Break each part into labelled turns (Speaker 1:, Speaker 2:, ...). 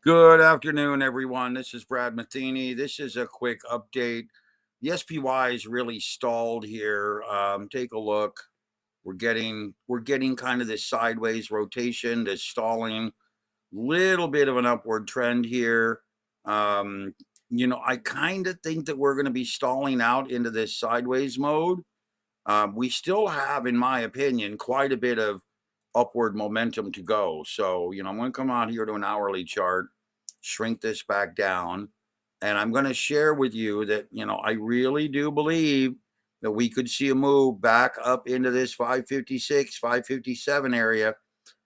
Speaker 1: Good afternoon, everyone. This is Brad Matheny. This is a quick update. The SPY is really stalled here. Take a look. We're getting kind of this sideways rotation, this stalling, little bit of an upward trend here. Um, I kind of think that we're going to be stalling out into this sideways mode. We still have, in my opinion, quite a bit of upward momentum to go. So, I'm going to come out here to an hourly chart, shrink this back down, and I'm going to share with you that, I really do believe that we could see a move back up into this 556, 557 area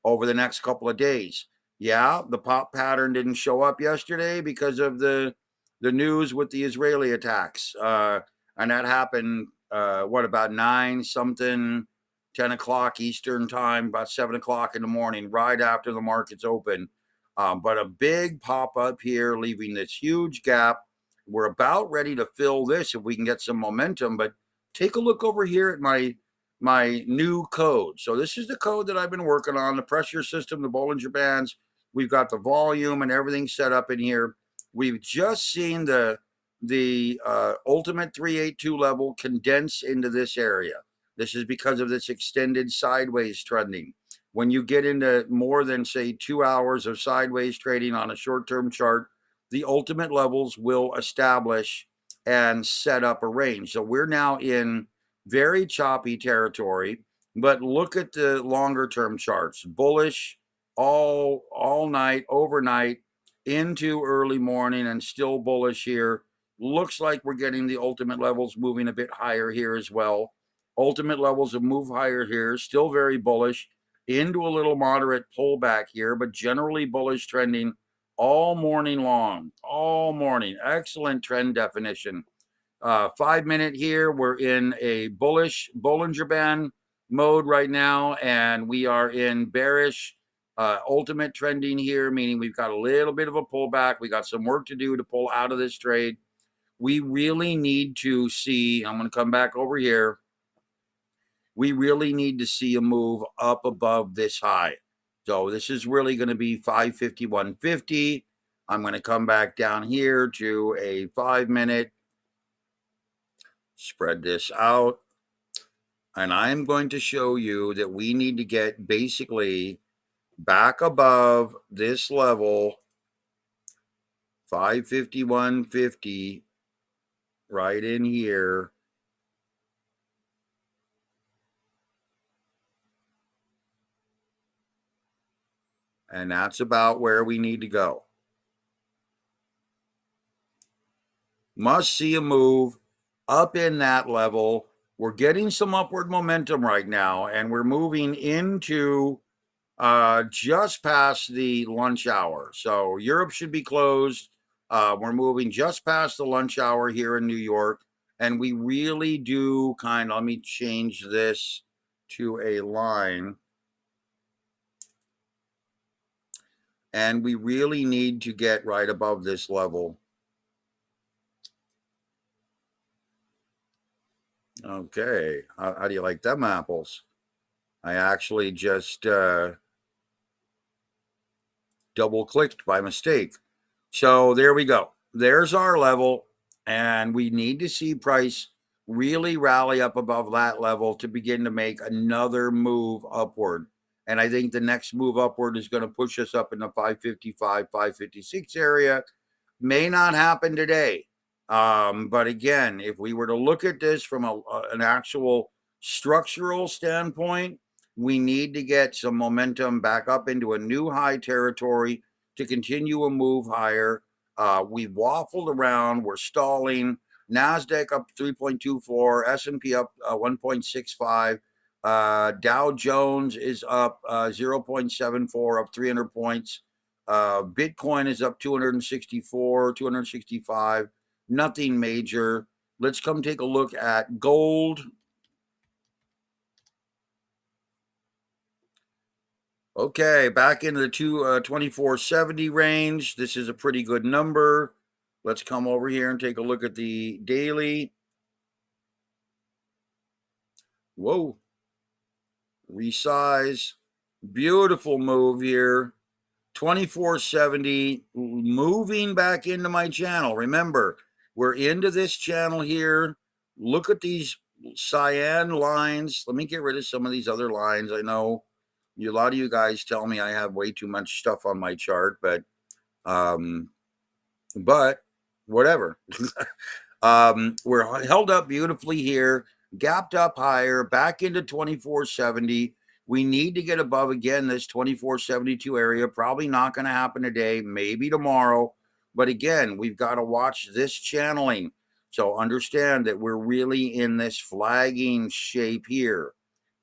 Speaker 1: over the next couple of days. Yeah, the pop pattern didn't show up yesterday because of the news with the Israeli attacks. And that happened about 9 something, 10 o'clock Eastern time, about 7 o'clock in the morning, right after the markets open. But a big pop up here, leaving this huge gap. We're about ready to fill this if we can get some momentum. But take a look over here at my new code. So this is the code that I've been working on, the pressure system, the Bollinger Bands. We've got the volume and everything set up in here. We've just seen the ultimate 382 level condense into this area. This is because of this extended sideways trending. When you get into more than, say, 2 hours of sideways trading on a short-term chart, the ultimate levels will establish and set up a range. So we're now in very choppy territory, but look at the longer term charts. Bullish all night, overnight, into early morning, and still bullish here. Looks like we're getting the ultimate levels moving a bit higher here as well. Ultimate levels have moved higher here, still very bullish, into a little moderate pullback here, but generally bullish trending all morning long, all morning. Excellent trend definition. 5 minute here, we're in a bullish Bollinger Band mode right now, and we are in bearish ultimate trending here, meaning we've got a little bit of a pullback. We got some work to do to pull out of this trade. We really need to see, I'm going to come back over here. We really need to see a move up above this high. So this is really going to be 551.50. I'm going to come back down here to a 5 minute. Spread this out. And I'm going to show you that we need to get basically back above this level, 551.50, right in here. And that's about where we need to go. Must see a move up in that level. We're getting some upward momentum right now, and we're moving into just past the lunch hour. So Europe should be closed. We're moving just past the lunch hour here in New York, and we really do let me change this to a line. And we really need to get right above this level. Okay, how do you like them apples? I actually just double clicked by mistake. So there we go. There's our level, and we need to see price really rally up above that level to begin to make another move upward. And I think the next move upward is going to push us up in the 555, 556 area. May not happen today. But again, if we were to look at this from an actual structural standpoint, we need to get some momentum back up into a new high territory to continue a move higher. We've waffled around. We're stalling. NASDAQ up 3.24, S&P up 1.65. Dow Jones is up 0.74, up 300 points. Bitcoin is up 264, 265. Nothing major. Let's come take a look at gold. Okay, back into the 2470 range. This is a pretty good number. Let's come over here and take a look at the daily. Whoa. Resize. Beautiful move here. 2470 moving back into my channel. Remember, we're into this channel here. Look at these cyan lines. Let me get rid of some of these other lines. I know a lot of you guys tell me I have way too much stuff on my chart, but whatever. We're held up beautifully here, gapped up higher, back into 2470. We need to get above again this 2472 area. Probably not going to happen today, maybe tomorrow. But again, we've got to watch this channeling. So understand that we're really in this flagging shape here.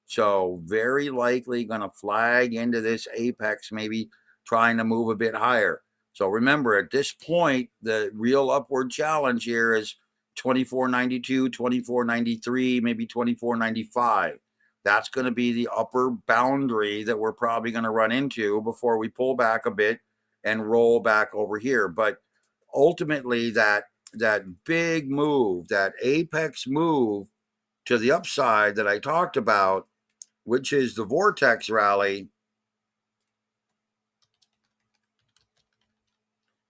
Speaker 1: So very likely going to flag into this apex, maybe trying to move a bit higher. So remember, at this point, the real upward challenge here is 2492, 2493, maybe 2495. That's going to be the upper boundary that we're probably going to run into before we pull back a bit and roll back over here. But ultimately, that big move, that apex move to the upside that I talked about, which is the Vortex Rally,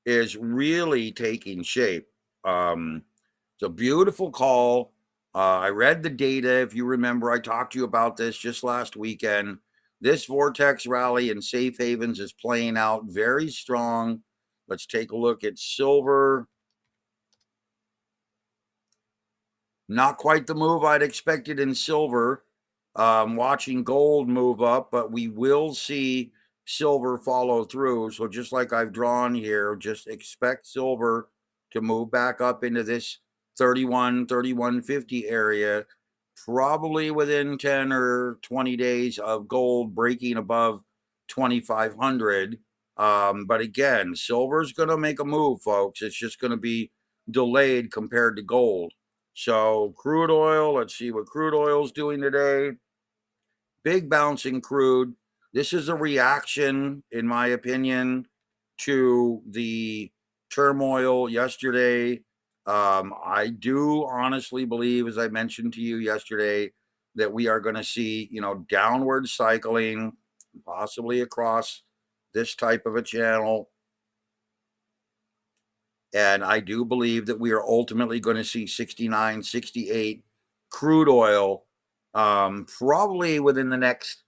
Speaker 1: is really taking shape. It's a beautiful call. I read the data. If you remember, I talked to you about this just last weekend. This Vortex Rally in safe havens is playing out very strong. Let's take a look at silver. Not quite the move I'd expected in silver. Watching gold move up, but we will see silver follow through. So just like I've drawn here, just expect silver to move back up into this 3150 area, probably within 10 or 20 days of gold breaking above 2500. But again, silver's going to make a move, folks. It's just going to be delayed compared to gold. So crude oil, let's see what crude oil is doing today. Big bounce in crude. This is a reaction, in my opinion, to the turmoil yesterday. I do honestly believe, as I mentioned to you yesterday, that we are going to see, downward cycling, possibly across this type of a channel. And I do believe that we are ultimately going to see 69, 68 crude oil, probably within the next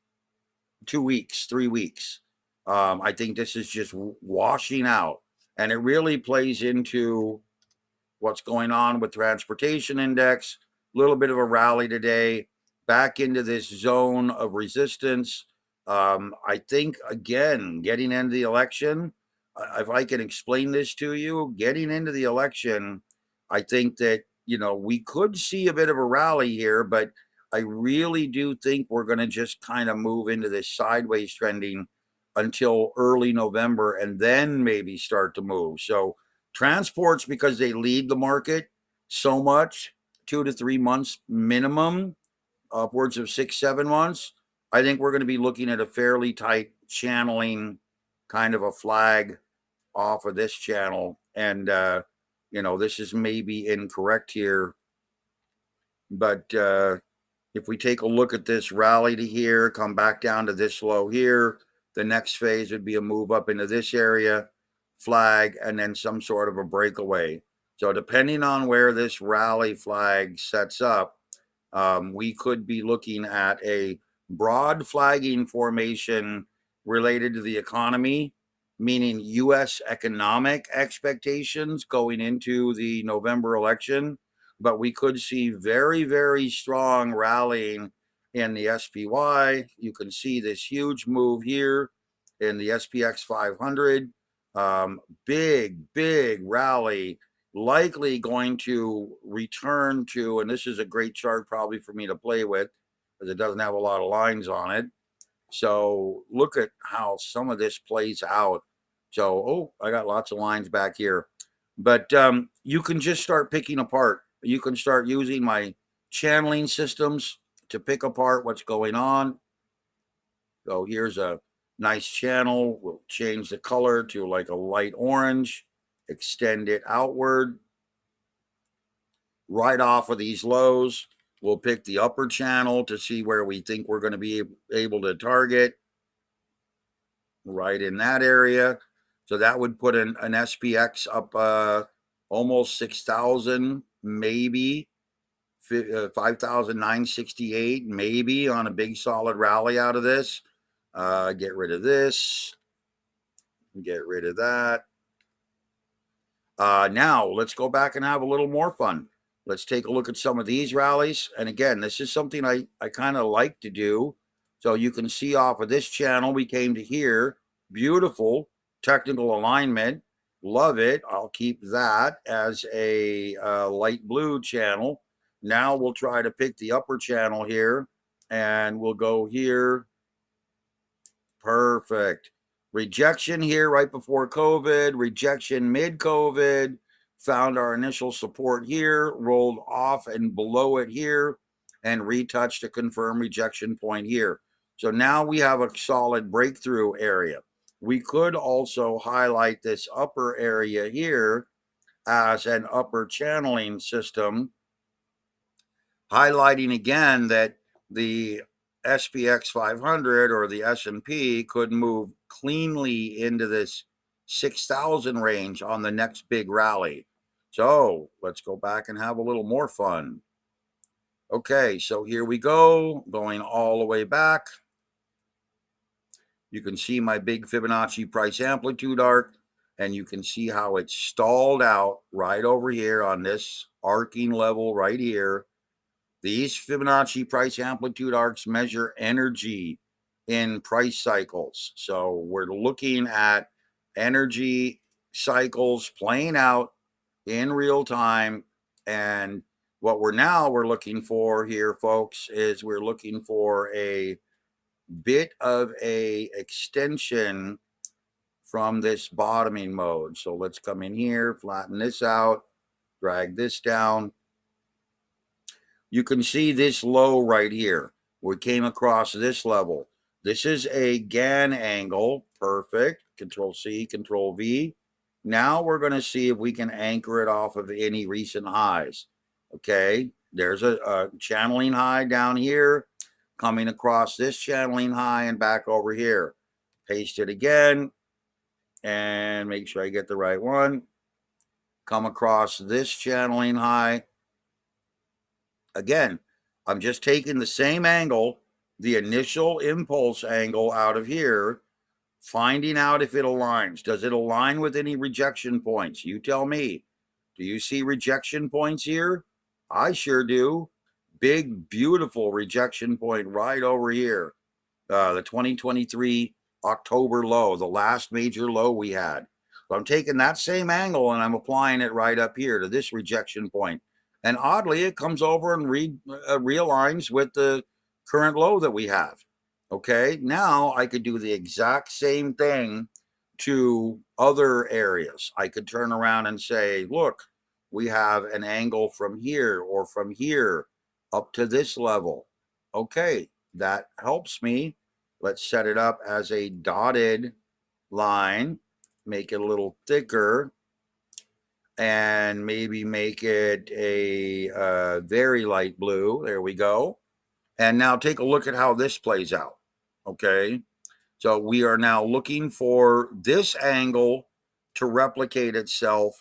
Speaker 1: 2 weeks, 3 weeks. I think this is just washing out. And it really plays into what's going on with transportation index. A little bit of a rally today, back into this zone of resistance. I think, again, getting into the election, if I can explain this to you, getting into the election, I think that, we could see a bit of a rally here, but I really do think we're going to just kind of move into this sideways trending until early November and then maybe start to move. So transports, because they lead the market so much, 2 to 3 months minimum, upwards of 6, 7 months. I think we're going to be looking at a fairly tight channeling, kind of a flag off of this channel. And, this is maybe incorrect here. But if we take a look at this rally to here, come back down to this low here, the next phase would be a move up into this area, flag, and then some sort of a breakaway. So depending on where this rally flag sets up, we could be looking at a broad flagging formation related to the economy, meaning U.S. economic expectations going into the November election. But we could see very, very strong rallying in the SPY. You can see this huge move here in the SPX 500. Big, big rally, likely going to return to, and this is a great chart probably for me to play with because it doesn't have a lot of lines on it. So look at how some of this plays out. So, I got lots of lines back here. But you can just start picking apart. You can start using my channeling systems to pick apart what's going on. So here's a nice channel. We'll change the color to like a light orange, extend it outward. Right off of these lows, we'll pick the upper channel to see where we think we're going to be able to target. right in that area. So that would put an SPX up almost 6,000, maybe 5,968, maybe on a big solid rally out of this. Get rid of this, get rid of that. Now let's go back and have a little more fun. Let's take a look at some of these rallies. And again, this is something I kind of like to do. So you can see off of this channel, we came to here. Beautiful technical alignment. Love it. I'll keep that as a light blue channel. Now we'll try to pick the upper channel here and we'll go here. Perfect. Rejection here right before COVID, rejection mid-COVID, found our initial support here, rolled off and below it here, and retouched a confirmed rejection point here. So now we have a solid breakthrough area. We could also highlight this upper area here as an upper channeling system, highlighting again that the SPX 500 or the S&P could move cleanly into this 6,000 range on the next big rally. So let's go back and have a little more fun. Okay, so here we go, going all the way back. You can see my big Fibonacci price amplitude arc, and you can see how it's stalled out right over here on this arcing level right here. These Fibonacci price amplitude arcs measure energy in price cycles. So we're looking at energy cycles playing out in real time. And what we're looking for here, folks, is we're looking for a bit of a extension from this bottoming mode. So let's come in here, flatten this out, drag this down. You can see this low right here. We came across this level. This is a GAN angle. Perfect. Control C, Control V. Now we're going to see if we can anchor it off of any recent highs. Okay. There's a channeling high down here, coming across this channeling high and back over here. Paste it again and make sure I get the right one. Come across this channeling high. Again, I'm just taking the same angle, the initial impulse angle out of here, finding out if it aligns. Does it align with any rejection points? You tell me. Do you see rejection points here? I sure do. Big, beautiful rejection point right over here. The 2023 October low, the last major low we had. So I'm taking that same angle and I'm applying it right up here to this rejection point. And oddly, it comes over and realigns with the current low that we have. Okay, now I could do the exact same thing to other areas. I could turn around and say, look, we have an angle from here or from here up to this level. Okay, that helps me. Let's set it up as a dotted line, make it a little thicker, and maybe make it a very light blue. There we go. And now take a look at how this plays out. Okay. So we are now looking for this angle to replicate itself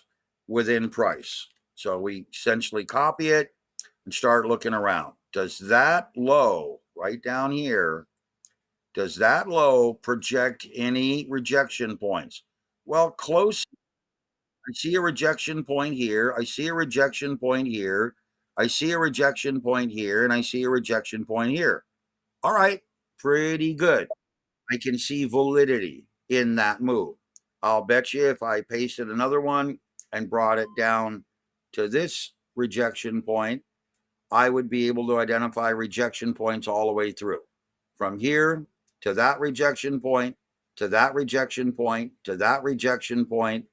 Speaker 1: within price. So we essentially copy it and start looking around. Does that low right down here, does that low project any rejection points? Well, close. I see a rejection point here. I see a rejection point here. I see a rejection point here, and I see a rejection point here. All right, pretty good. I can see validity in that move. I'll bet you if I pasted another one and brought it down to this rejection point, I would be able to identify rejection points all the way through. From here to that rejection point, to that rejection point, to that rejection point,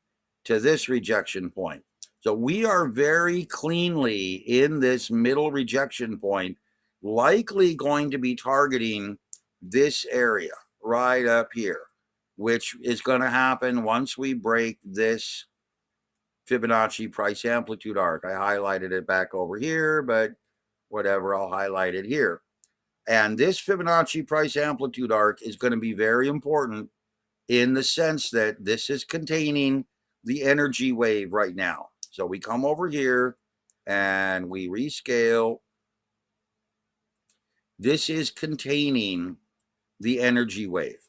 Speaker 1: to this rejection point. So we are very cleanly in this middle rejection point, likely going to be targeting this area right up here, which is going to happen once we break this Fibonacci price amplitude arc. I highlighted it back over here, but whatever, I'll highlight it here. And this Fibonacci price amplitude arc is going to be very important in the sense that this is containing the energy wave right now. So we come over here and we rescale. This is containing the energy wave.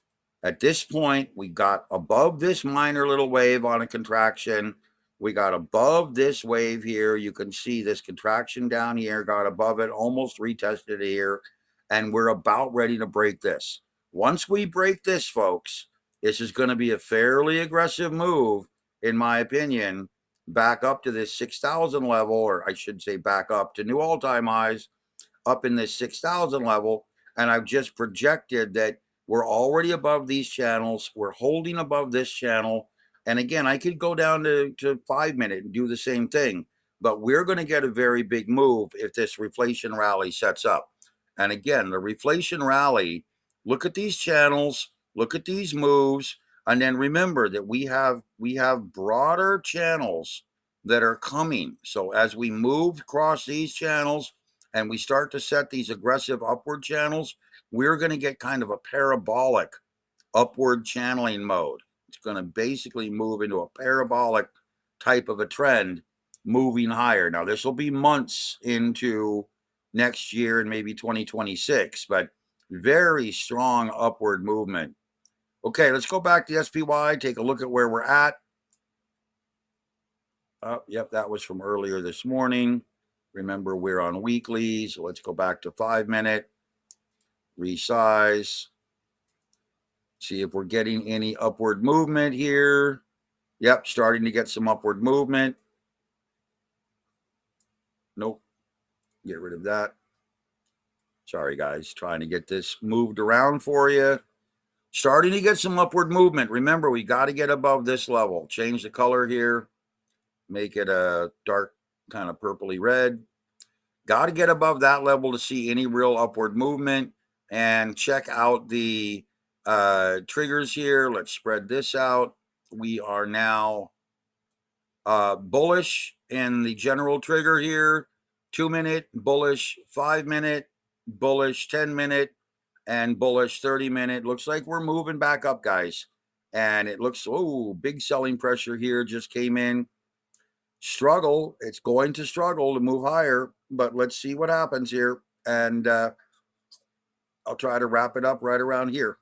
Speaker 1: At this point, we got above this minor little wave on a contraction. We got above this wave here. You can see this contraction down here, got above it, almost retested here, and we're about ready to break this. Once we break this, folks, this is going to be a fairly aggressive move, in my opinion, back up to this 6,000 level, or I should say back up to new all-time highs, up in this 6,000 level. And I've just projected that we're already above these channels. We're holding above this channel. And again, I could go down to 5 minute and do the same thing, but we're going to get a very big move if this reflation rally sets up. And again, the reflation rally, look at these channels, look at these moves, and then remember that we have broader channels that are coming. So as we move across these channels and we start to set these aggressive upward channels, we're going to get kind of a parabolic upward channeling mode. It's going to basically move into a parabolic type of a trend, moving higher. Now, this will be months into next year and maybe 2026, but very strong upward movement. Okay, let's go back to SPY, take a look at where we're at. Yep, that was from earlier this morning. Remember, we're on weekly, so let's go back to 5 minute, resize, see if we're getting any upward movement here. Yep, starting to get some upward movement. Nope, get rid of that. Sorry, guys, trying to get this moved around for you. Starting to get some upward movement. Remember, we got to get above this level. Change the color here, make it a dark kind of purpley red. Got to get above that level to see any real upward movement. And check out the triggers here. Let's spread this out. We are now bullish in the general trigger here. 2 minute, bullish 5 minute, bullish 10 minute, and bullish 30 minute. Looks like we're moving back up, guys. And it looks, oh, big selling pressure here just came in. Struggle. It's going to struggle to move higher, but let's see what happens here. And I'll try to wrap it up right around here.